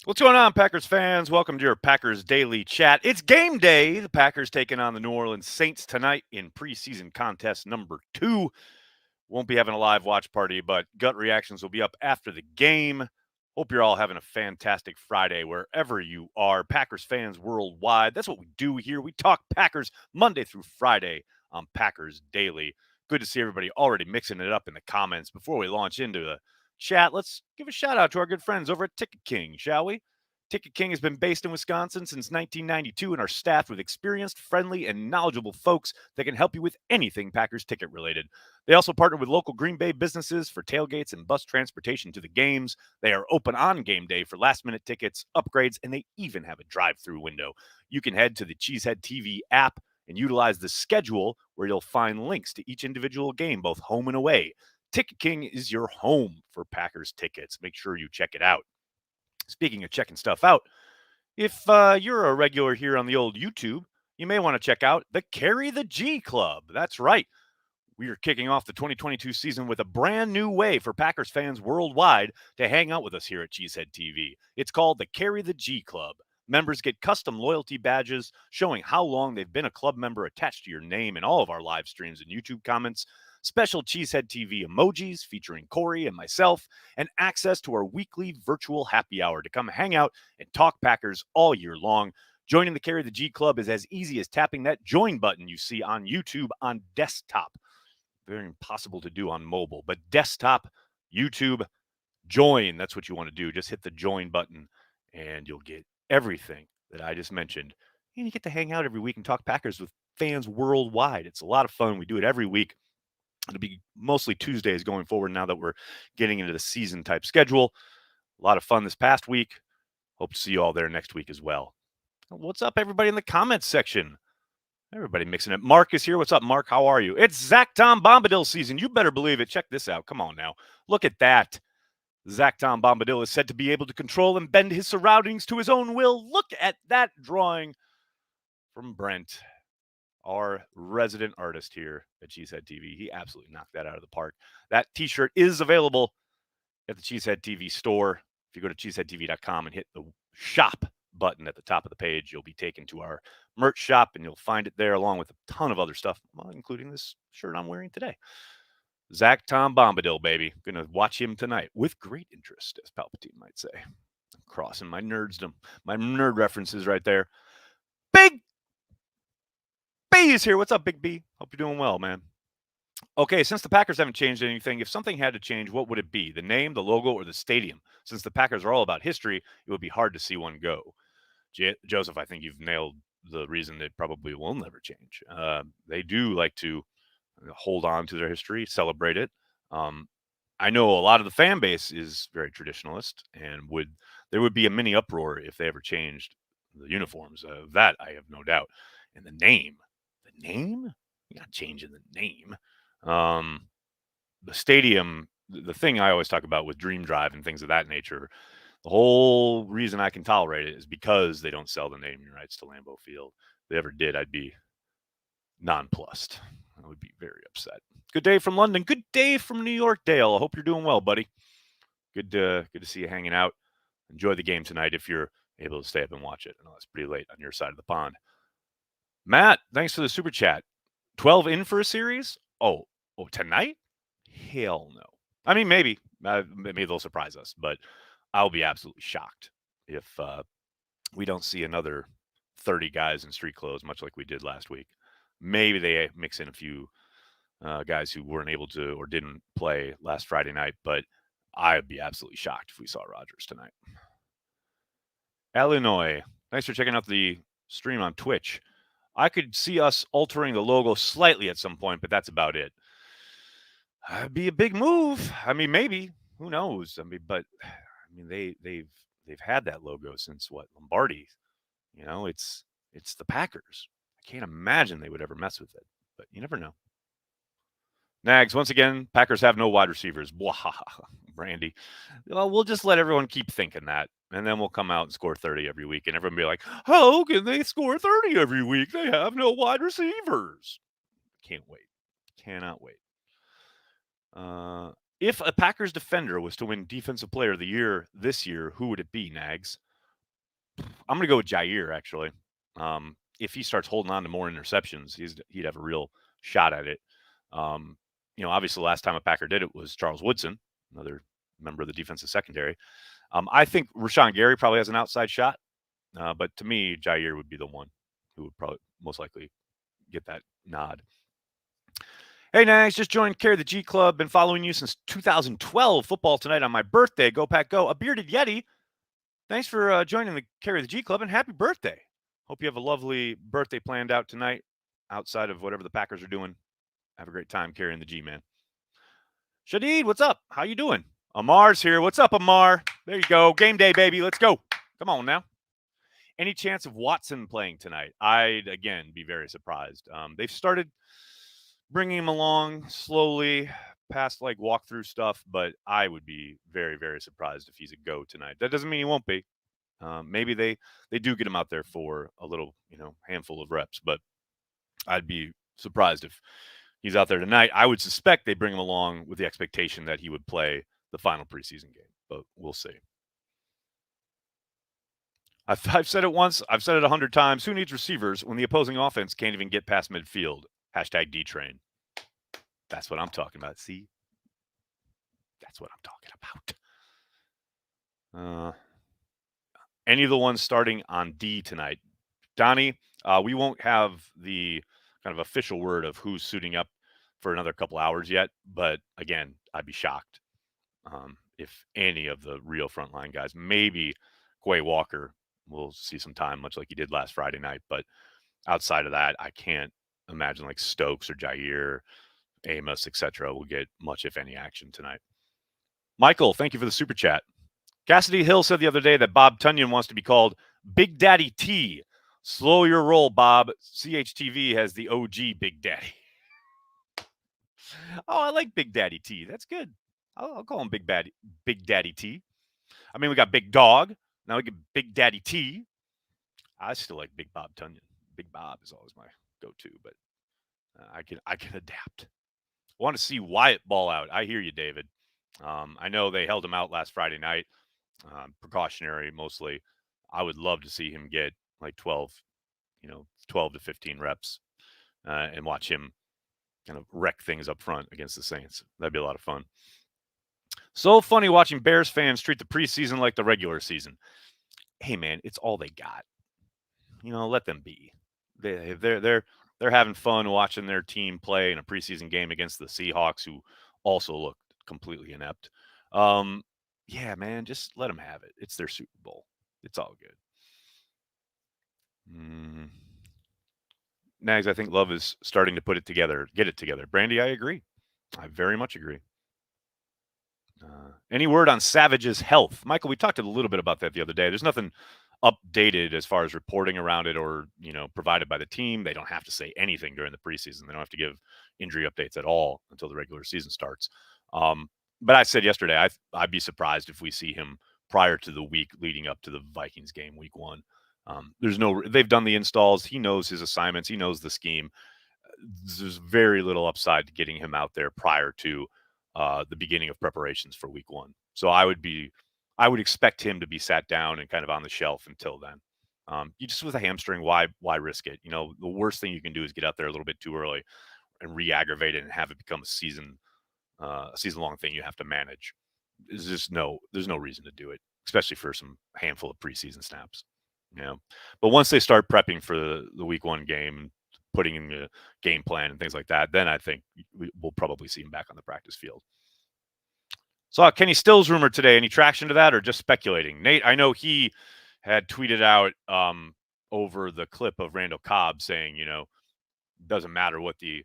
What's going on, Packers fans? Welcome to your Packers Daily Chat. It's game day. The Packers taking on the New Orleans Saints tonight in preseason contest number 2. Won't be having a live watch party, but gut reactions will be up after the game. Hope you're all having a fantastic Friday wherever you are. Packers fans worldwide. That's what we do here. We talk Packers Monday through Friday on Packers Daily. Good to see everybody already mixing it up in the comments. Before we launch into the chat, let's give a shout out to our good friends over at Ticket King, shall we? Ticket King has been based in Wisconsin since 1992 and are staffed with experienced, friendly, and knowledgeable folks that can help you with anything Packers ticket related. They also partner with local Green Bay businesses for tailgates and bus transportation to the games. They are open on game day for last minute tickets, upgrades, and they even have a drive through window. You can head to the Cheesehead TV app and utilize the schedule where you'll find links to each individual game, both home and away. Ticket King is your home for Packers tickets. Make sure you check it out. Speaking of checking stuff out, if you're a regular here on the old YouTube, you may want to check out the Carry the G Club. That's right. We are kicking off the 2022 season with a brand new way for Packers fans worldwide to hang out with us here at Cheesehead TV. It's called the Carry the G Club. Members get custom loyalty badges showing how long they've been a club member attached to your name in all of our live streams and YouTube comments, special Cheesehead TV emojis featuring Corey and myself, and access to our weekly virtual happy hour to come hang out and talk Packers all year long. Joining the Carry the G Club is as easy as tapping that join button you see on YouTube on desktop. Very impossible to do on mobile, but desktop, YouTube, join. That's what you want to do. Just hit the join button and you'll get everything that I just mentioned. And you get to hang out every week and talk Packers with fans worldwide. It's a lot of fun. We do it every week. It'll be mostly Tuesdays going forward now that we're getting into the season type schedule. A lot of fun this past week. Hope to see you all there next week as well. What's up, everybody, in the comments section? Everybody mixing it. Mark is here. What's up, Mark? How are you? It's Zach Tom Bombadil season. You better believe it. Check this out. Come on now. Look at that. Zach Tom Bombadil is said to be able to control and bend his surroundings to his own will. Look at that drawing from Brent, our resident artist here at Cheesehead TV. He absolutely knocked that out of the park. That t-shirt is available at the Cheesehead TV store. If you go to cheeseheadtv.com and hit the shop button at the top of the page, you'll be taken to our merch shop and you'll find it there along with a ton of other stuff, including this shirt I'm wearing today. Zach Tom Bombadil, baby. Gonna watch him tonight with great interest, as Palpatine might say. I'm crossing my nerddom, my nerd references right there. Big B is here. What's up, Big B? Hope you're doing well, man. Okay, since the Packers haven't changed anything, if something had to change, what would it be? The name, the logo, or the stadium? Since the Packers are all about history, it would be hard to see one go. Joseph, I think you've nailed the reason it probably will never change. They do like to hold on to their history, celebrate it. I know a lot of the fan base is very traditionalist, and there would be a mini uproar if they ever changed the uniforms. That I have no doubt. And the name, you're not changing the name. The stadium, the thing I always talk about with Dream Drive and things of that nature, the whole reason I can tolerate it is because they don't sell the naming rights to Lambeau Field. If they ever did, I'd be nonplussed. I would be very upset. Good day from London. Good day from New York, Dale. I hope you're doing well, buddy. Good to see you hanging out. Enjoy the game tonight if you're able to stay up and watch it. I know it's pretty late on your side of the pond. Matt, thanks for the super chat. 12 in for a series? Oh, tonight? Hell no. I mean, maybe they'll surprise us, but I'll be absolutely shocked if we don't see another 30 guys in street clothes, much like we did last week. Maybe they mix in a few guys who weren't able to or didn't play last Friday night, but I'd be absolutely shocked if we saw Rodgers tonight. Illinois, thanks for checking out the stream on Twitch. I could see us altering the logo slightly at some point, but that's about it. It'd be a big move. I mean, maybe. Who knows? I mean, they've had that logo since what, Lombardi? You know, it's the Packers. I can't imagine they would ever mess with it, but you never know. Nags, once again, Packers have no wide receivers. Blah, Brandy. Well, we'll just let everyone keep thinking that, and then we'll come out and score 30 every week, and everyone will be like, how can they score 30 every week? They have no wide receivers. Can't wait. Cannot wait. If a Packers defender was to win Defensive Player of the Year this year, who would it be, Nags? I'm gonna go with Jair actually. If he starts holding on to more interceptions, he'd have a real shot at it. Um, obviously, the last time a Packer did it was Charles Woodson, another member of the defensive secondary. I think Rashawn Gary probably has an outside shot, but to me, Jair would be the one who would probably most likely get that nod. Hey, Nags, just joined Carry the G Club. Been following you since 2012. Football tonight on my birthday. Go Pack Go. A bearded Yeti. Thanks for joining the Carry the G Club and happy birthday. Hope you have a lovely birthday planned out tonight outside of whatever the Packers are doing. Have a great time carrying the G, man. Shadid, what's up? How you doing? Amar's here. What's up, Amar? There you go. Game day, baby. Let's go. Come on now. Any chance of Watson playing tonight? I'd, again, be very surprised. They've started bringing him along slowly past like walkthrough stuff, but I would be very, very surprised if he's a go tonight. That doesn't mean he won't be. Maybe they do get him out there for a little, handful of reps, but I'd be surprised if he's out there tonight. I would suspect they bring him along with the expectation that he would play the final preseason game, but we'll see. I've said it once. I've said it 100 times. Who needs receivers when the opposing offense can't even get past midfield? Hashtag D-Train. That's what I'm talking about. See? That's what I'm talking about. Any of the ones starting on D tonight? Donnie, we won't have the kind of official word of who's suiting up for another couple hours yet. But again, I'd be shocked if any of the real frontline guys, maybe Quay Walker, will see some time, much like he did last Friday night. But outside of that, I can't imagine like Stokes or Jair, Amos, etc. will get much, if any, action tonight. Michael, thank you for the super chat. Cassidy Hill said the other day that Bob Tunyon wants to be called Big Daddy T. Slow your roll, Bob. CHTV has the OG Big Daddy. Oh, I like Big Daddy T. That's good. I'll call him Big Daddy T. I mean, we got Big Dog. Now we get Big Daddy T. I still like Big Bob Tunyon. Big Bob is always my go-to, but I can adapt. I want to see Wyatt ball out. I hear you, David. I know they held him out last Friday night, precautionary mostly. I would love to see him get like 12 to 15 reps and watch him kind of wreck things up front against the Saints. That'd be a lot of fun. So funny watching Bears fans treat the preseason like the regular season. Hey, man, it's all they got. Let them be. They're having fun watching their team play in a preseason game against the Seahawks, who also look completely inept. Yeah, man, just let them have it. It's their Super Bowl. It's all good. Nags, I think Love is starting to get it together. Brandy, I agree. I very much agree. Any word on Savage's health? Michael, we talked a little bit about that the other day. There's nothing updated as far as reporting around it or, provided by the team. They don't have to say anything during the preseason. They don't have to give injury updates at all until the regular season starts. But I said yesterday, I'd be surprised if we see him prior to the week leading up to the Vikings game, week 1. They've done the installs. He knows his assignments. He knows the scheme. There's very little upside to getting him out there prior to the beginning of preparations for week 1. So I would expect him to be sat down and kind of on the shelf until then. You just with a hamstring, why risk it? The worst thing you can do is get out there a little bit too early and re-aggravate it and have it become a season-long thing you have to manage. There's no reason to do it, especially for some handful of preseason snaps. But once they start prepping for the week 1 game, putting in the game plan and things like that, then I think we'll probably see him back on the practice field. Saw Kenny Stills rumor today. Any traction to that or just speculating? Nate, I know he had tweeted out over the clip of Randall Cobb saying, doesn't matter what the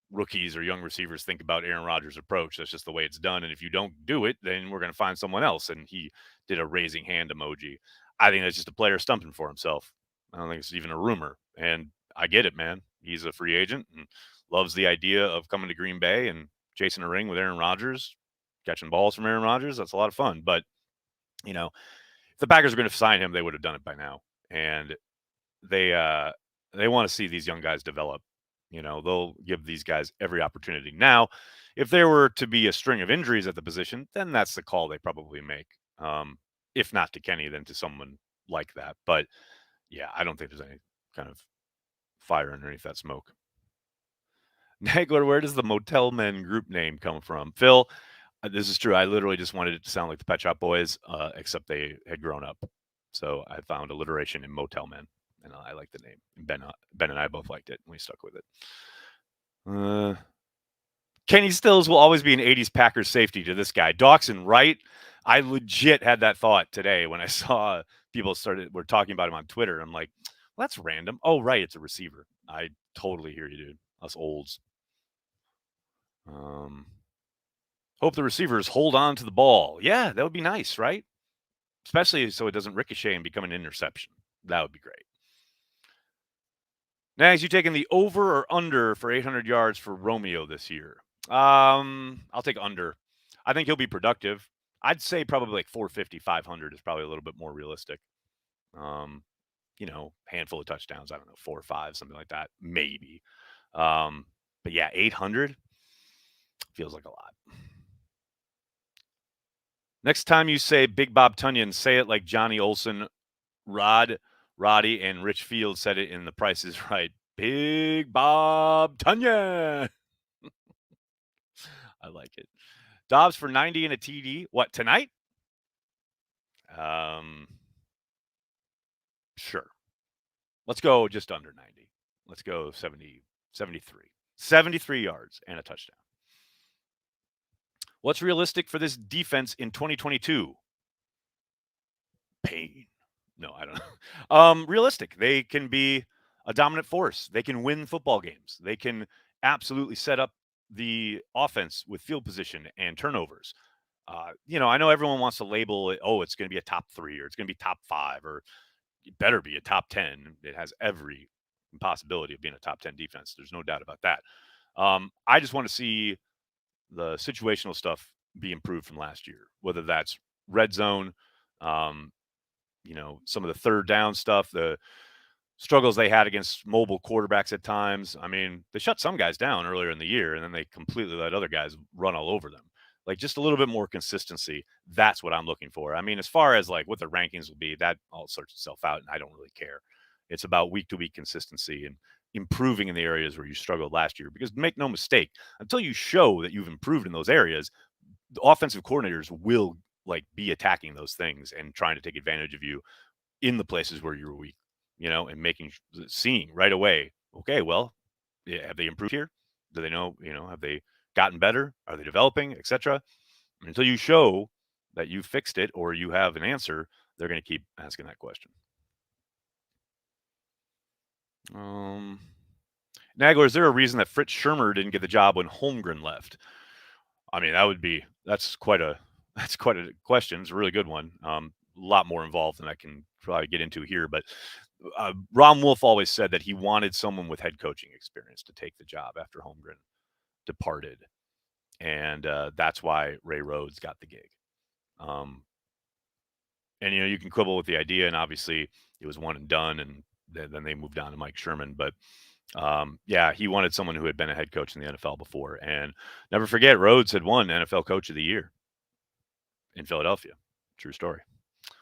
rookies or young receivers think about Aaron Rodgers' approach. That's just the way it's done. And if you don't do it, then we're going to find someone else. And he did a raising hand emoji. I think that's just a player stumping for himself. I don't think it's even a rumor. And I get it, man. He's a free agent and loves the idea of coming to Green Bay and chasing a ring with Aaron Rodgers, catching balls from Aaron Rodgers. That's a lot of fun. But, if the Packers are going to sign him, they would have done it by now. And they want to see these young guys develop. They'll give these guys every opportunity. Now, if there were to be a string of injuries at the position, then that's the call they probably make. If not to Kenny, then to someone like that. But yeah, I don't think there's any kind of fire underneath that smoke. Nagler, where does the Motel Men group name come from? Phil, this is true. I literally just wanted it to sound like the Pet Shop Boys, except they had grown up. So I found alliteration in Motel Men, and I like the name. Ben and I both liked it, and we stuck with it. Kenny Stills will always be an 80s Packers safety to this guy. Dawson, right? I legit had that thought today when I saw people were talking about him on Twitter. I'm like, well, that's random. Oh, right, it's a receiver. I totally hear you, dude. Us olds. Hope the receivers hold on to the ball. Yeah, that would be nice, right? Especially so it doesn't ricochet and become an interception. That would be great. Nags, you taking the over or under for 800 yards for Romeo this year? I'll take under. I think he'll be productive. I'd say probably like 450, 500 is probably a little bit more realistic. Handful of touchdowns. I don't know, 4 or 5, something like that, maybe. But yeah, 800 feels like a lot. Next time you say Big Bob Tunyon, say it like Johnny Olson, Roddy, and Rich Field said it in The Price is Right. Big Bob Tunyon. I like it. Dobbs for 90 and a TD. What, tonight? Sure. Let's go just under 90. Let's go 70, 73. 73 yards and a touchdown. What's realistic for this defense in 2022? Pain. No, I don't know. Realistic. They can be a dominant force. They can win football games. They can absolutely set up the offense with field position and turnovers. I know everyone wants to label it, oh, it's going to be a top 3 or it's going to be top 5 or it better be a top 10. It has every possibility of being a top 10 defense. There's no doubt about that. I just want to see the situational stuff be improved from last year, whether that's red zone, some of the third down stuff, the struggles they had against mobile quarterbacks at times. I mean, they shut some guys down earlier in the year and then they completely let other guys run all over them. Like just a little bit more consistency. That's what I'm looking for. I mean, as far as like what the rankings will be, that all sorts itself out and I don't really care. It's about week to week consistency and improving in the areas where you struggled last year. Because make no mistake, until you show that you've improved in those areas, the offensive coordinators will like be attacking those things and trying to take advantage of you in the places where you were weak, and seeing right away, okay, well, yeah, have they improved here? Do they know, have they gotten better? Are they developing, etc.? Until you show that you fixed it or you have an answer, they're going to keep asking that question. Nagler, is there a reason that Fritz Schirmer didn't get the job when Holmgren left? I mean, that's quite a question. It's a really good one. A lot more involved than I can probably get into here, but Ron Wolf always said that he wanted someone with head coaching experience to take the job after Holmgren departed, and that's why Ray Rhodes got the gig. And you can quibble with the idea, and obviously it was one and done, and then they moved on to Mike Sherman, but he wanted someone who had been a head coach in the NFL before. And never forget, Rhodes had won NFL Coach of the Year in Philadelphia. True story,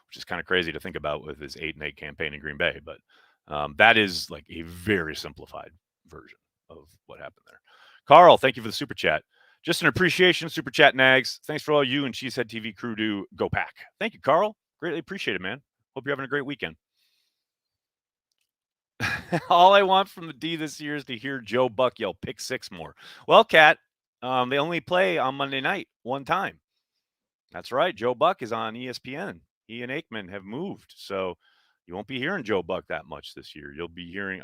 which is kind of crazy to think about with his 8-8 campaign in Green Bay. But that is like a very simplified version of what happened there. Carl, thank you for the super chat. Just an appreciation, super chat, Nags. Thanks for all you and Cheesehead TV crew do. Go Pack. Thank you, Carl. Greatly appreciate it, man. Hope you're having a great weekend. All I want from the D this year is to hear Joe Buck yell pick 6 more. Well, Kat, they only play on Monday night one time. That's right. Joe Buck is on ESPN. He and Aikman have moved. So you won't be hearing Joe Buck that much this year. You'll be hearing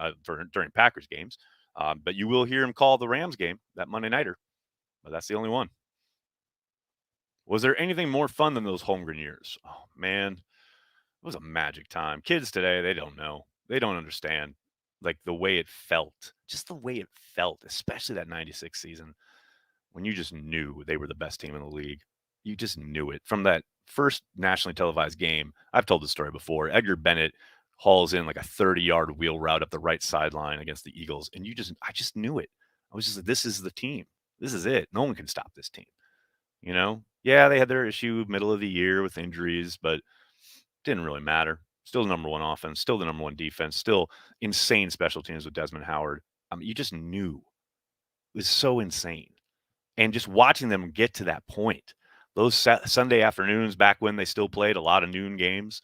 during Packers games, but you will hear him call the Rams game, that Monday nighter. But that's the only one. Was there anything more fun than those Holmgren years? Oh, man. It was a magic time. Kids today, they don't know. They don't understand like the way it felt, just the way it felt, especially that 96 season when you just knew they were the best team in the league. You just knew it from that first nationally televised game. I've told this story before. Edgar Bennett hauls in like a 30-yard wheel route up the right sideline against the Eagles. And I just knew it. I was just like, this is the team. This is it. No one can stop this team. Yeah, they had their issue middle of the year with injuries, but didn't really matter. Still the number one offense, still the number one defense, still insane special teams with Desmond Howard. I mean, you just knew. It was so insane. And just watching them get to that point, those Sunday afternoons back when they still played a lot of noon games,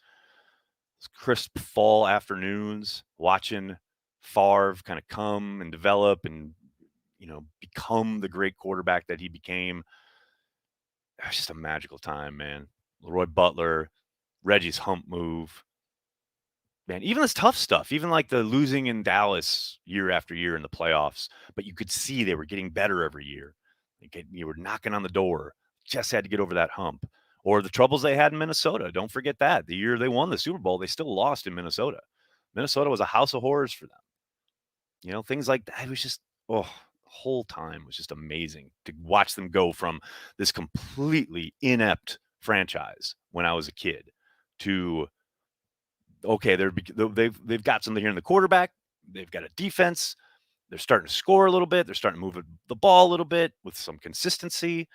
crisp fall afternoons, watching Favre kind of come and develop and, become the great quarterback that he became. It was just a magical time, man. Leroy Butler, Reggie's hump move. Man, even this tough stuff, even like the losing in Dallas year after year in the playoffs, but you could see they were getting better every year. You were knocking on the door, just had to get over that hump. Or the troubles they had in Minnesota. Don't forget that. The year they won the Super Bowl, they still lost in Minnesota. Minnesota was a house of horrors for them. Things like that. It was just, the whole time was just amazing to watch them go from this completely inept franchise when I was a kid to, okay, they've got something here in the quarterback. They've got a defense. They're starting to score a little bit. They're starting to move the ball a little bit with some consistency.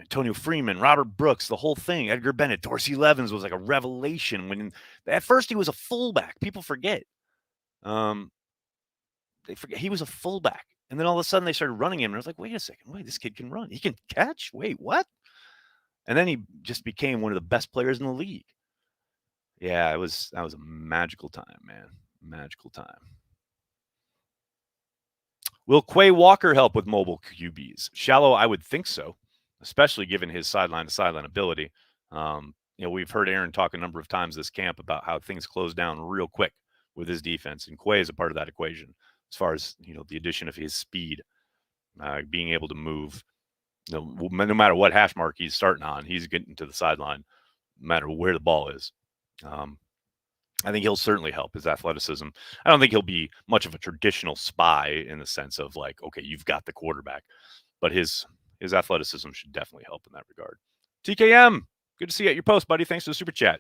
Antonio Freeman, Robert Brooks, the whole thing. Edgar Bennett, Dorsey Levens was like a revelation. When at first he was a fullback. People forget. They forget he was a fullback. And then all of a sudden they started running him. And I was like, wait a second. Wait, this kid can run. He can catch? Wait, what? And then he just became one of the best players in the league. Yeah, that was a magical time, man. Magical time. Will Quay Walker help with mobile QBs? Shallow, I would think so, especially given his sideline-to-sideline ability. We've heard Aaron talk a number of times this camp about how things close down real quick with his defense, and Quay is a part of that equation as far as, the addition of his speed, being able to move. No matter what hash mark he's starting on, he's getting to the sideline no matter where the ball is. I think he'll certainly help his athleticism. I don't think he'll be much of a traditional spy in the sense of like, okay, you've got the quarterback, but his athleticism should definitely help in that regard. TKM, good to see you at your post, buddy. Thanks for the super chat.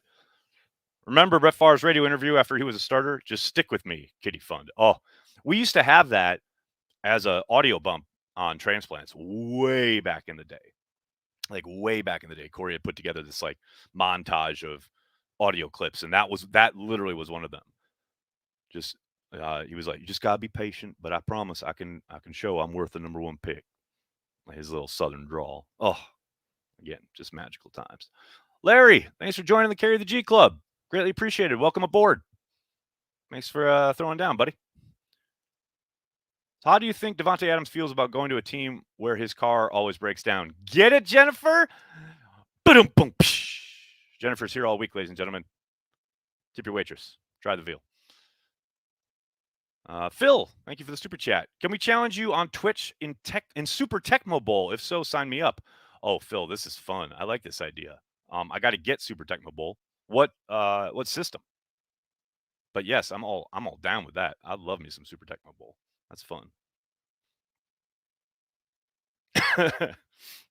Remember Brett Favre's radio interview after he was a starter? Just stick with me, Kitty Fund. Oh, we used to have that as an audio bump on Transplants way back in the day. Like way back in the day, Corey had put together this like montage of audio clips, and that literally was one of them. Just he was like, you just gotta be patient, but I promise I can show I'm worth the number one pick. His little southern drawl. Oh, again, just magical times. Larry, thanks for joining the Carry the G Club. Greatly appreciated. Welcome aboard. Thanks for throwing down, buddy. How do you think Devontae Adams feels about going to a team where his car always breaks down? Get it, Jennifer? Ba-dum-bum, psh. Jennifer's here all week, ladies and gentlemen. Tip your waitress. Try the veal. Phil, thank you for the super chat. Can we challenge you on Twitch in Super Tecmo Bowl? If so, sign me up. Oh, Phil, this is fun. I like this idea. I got to get Super Tecmo Bowl. What system? But yes, I'm all down with that. I love me some Super Tecmo Bowl. That's fun.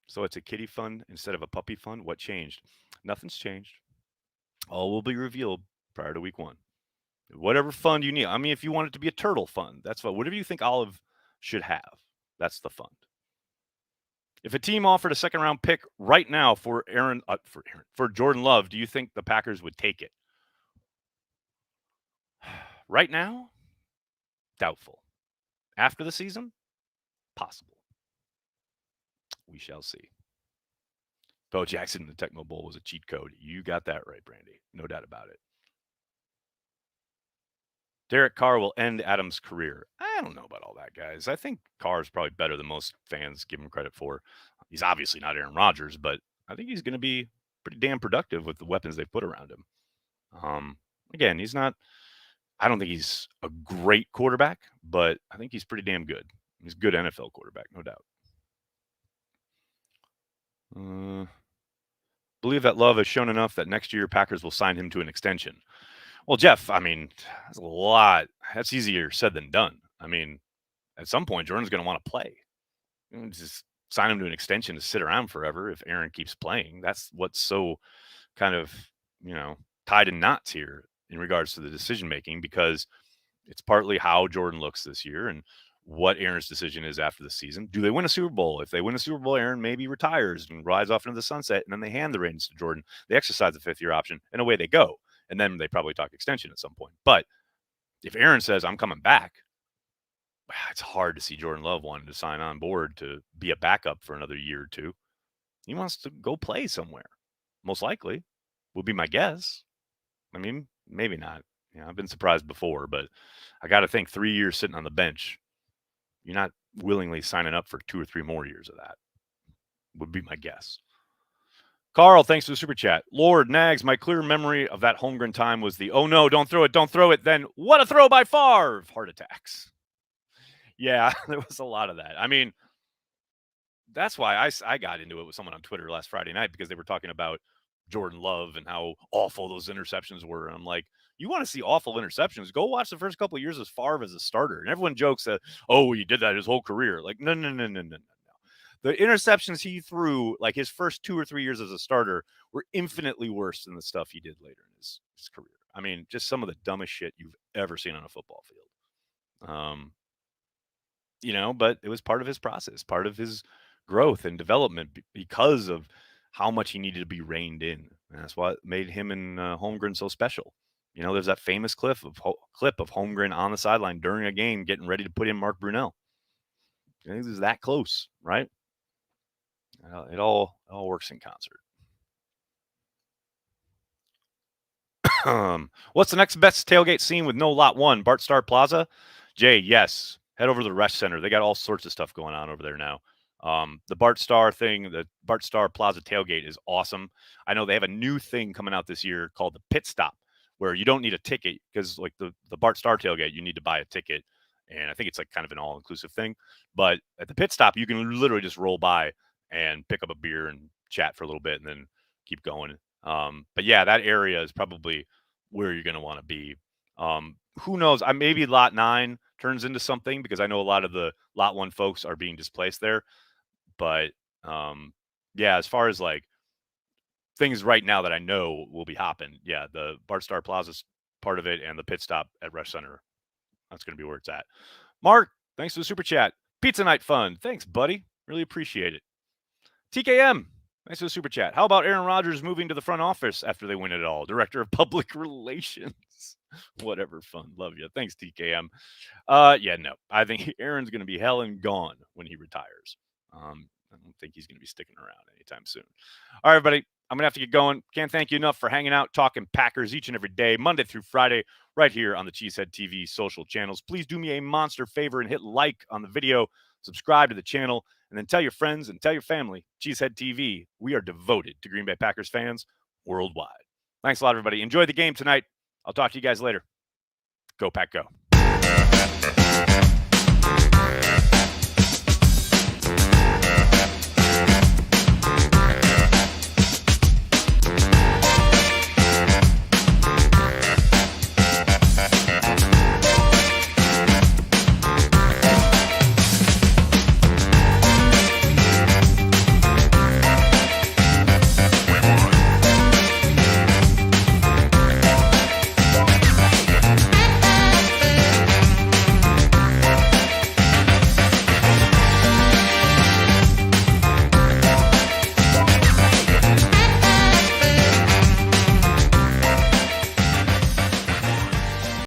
So it's a kitty fund instead of a puppy fund. What changed? Nothing's changed. All will be revealed prior to week 1. Whatever fund you need. I mean, if you want it to be a turtle fund, that's fine. Whatever you think Olive should have, that's the fund. If a team offered a second-round pick right now for Jordan Love, do you think the Packers would take it? Right now, doubtful. After the season, possible. We shall see. Bo Jackson in the Tecmo Bowl was a cheat code. You got that right, Brandy. No doubt about it. Derek Carr will end Adams' career. I don't know about all that, guys. I think Carr is probably better than most fans give him credit for. He's obviously not Aaron Rodgers, but I think he's going to be pretty damn productive with the weapons they put around him. Again, he's not – I don't think he's a great quarterback, but I think he's pretty damn good. He's a good NFL quarterback, no doubt. Believe that Love has shown enough that next year Packers will sign him to an extension. Well, Jeff, I mean, that's a lot. That's easier said than done. I mean, at some point, Jordan's going to want to play. Just sign him to an extension to sit around forever if Aaron keeps playing. That's what's so kind of, tied in knots here in regards to the decision-making, because it's partly how Jordan looks this year and what Aaron's decision is after the season. Do they win a Super Bowl? If they win a Super Bowl, Aaron maybe retires and rides off into the sunset, and then they hand the reins to Jordan. They exercise the 5th-year option, and away they go. And then they probably talk extension at some point. But if Aaron says, I'm coming back, it's hard to see Jordan Love wanting to sign on board to be a backup for another year or two. He wants to go play somewhere, most likely, would be my guess. I mean, maybe not. I've been surprised before, but I got to think 3 years sitting on the bench, you're not willingly signing up for 2 or 3 more years of that, would be my guess. Carl, thanks for the super chat. Lord Nags, my clear memory of that Holmgren time was the, oh no, don't throw it. Then what a throw by Favre, heart attacks. Yeah, there was a lot of that. I mean, that's why I got into it with someone on Twitter last Friday night, because they were talking about Jordan Love and how awful those interceptions were. And I'm like, you want to see awful interceptions? Go watch the first couple of years of Favre as a starter. And everyone jokes that, oh, he did that his whole career. Like, no. The interceptions he threw, like his first 2 or 3 years as a starter, were infinitely worse than the stuff he did later in his career. I mean, just some of the dumbest shit you've ever seen on a football field. But it was part of his process, part of his growth and development, because of how much he needed to be reined in. And that's what made him and Holmgren so special. There's that famous clip of Holmgren on the sideline during a game getting ready to put in Mark Brunell. It was that close, right? It all works in concert. What's the next best tailgate scene with no lot one? Bart Starr Plaza? Jay, yes. Head over to the Rest Center. They got all sorts of stuff going on over there now. The Bart Starr thing, the Bart Starr Plaza tailgate is awesome. I know they have a new thing coming out this year called the Pit Stop, where you don't need a ticket, because like the Bart Starr tailgate, you need to buy a ticket. And I think it's like kind of an all-inclusive thing. But at the Pit Stop, you can literally just roll by and pick up a beer and chat for a little bit and then keep going. But yeah, that area is probably where you're going to want to be. Who knows? Maybe lot 9 turns into something, because I know a lot of the lot 1 folks are being displaced there. But yeah, as far as like things right now that I know will be hopping, yeah, the Bart Starr Plaza's part of it, and the Pit Stop at Rest Center, that's going to be where it's at. Mark, thanks for the super chat. Pizza night fun. Thanks, buddy. Really appreciate it. TKM, thanks for the super chat. How about Aaron Rodgers moving to the front office after they win it all? Director of Public Relations. Whatever, fun. Love you. Thanks, TKM. Yeah, no. I think Aaron's going to be hell and gone when he retires. I don't think he's going to be sticking around anytime soon. All right, everybody. I'm going to have to get going. Can't thank you enough for hanging out, talking Packers each and every day, Monday through Friday, right here on the Cheesehead TV social channels. Please do me a monster favor and hit like on the video, subscribe to the channel, and then tell your friends and tell your family. Cheesehead TV, we are devoted to Green Bay Packers fans worldwide. Thanks a lot, everybody. Enjoy the game tonight. I'll talk to you guys later. Go Pack Go.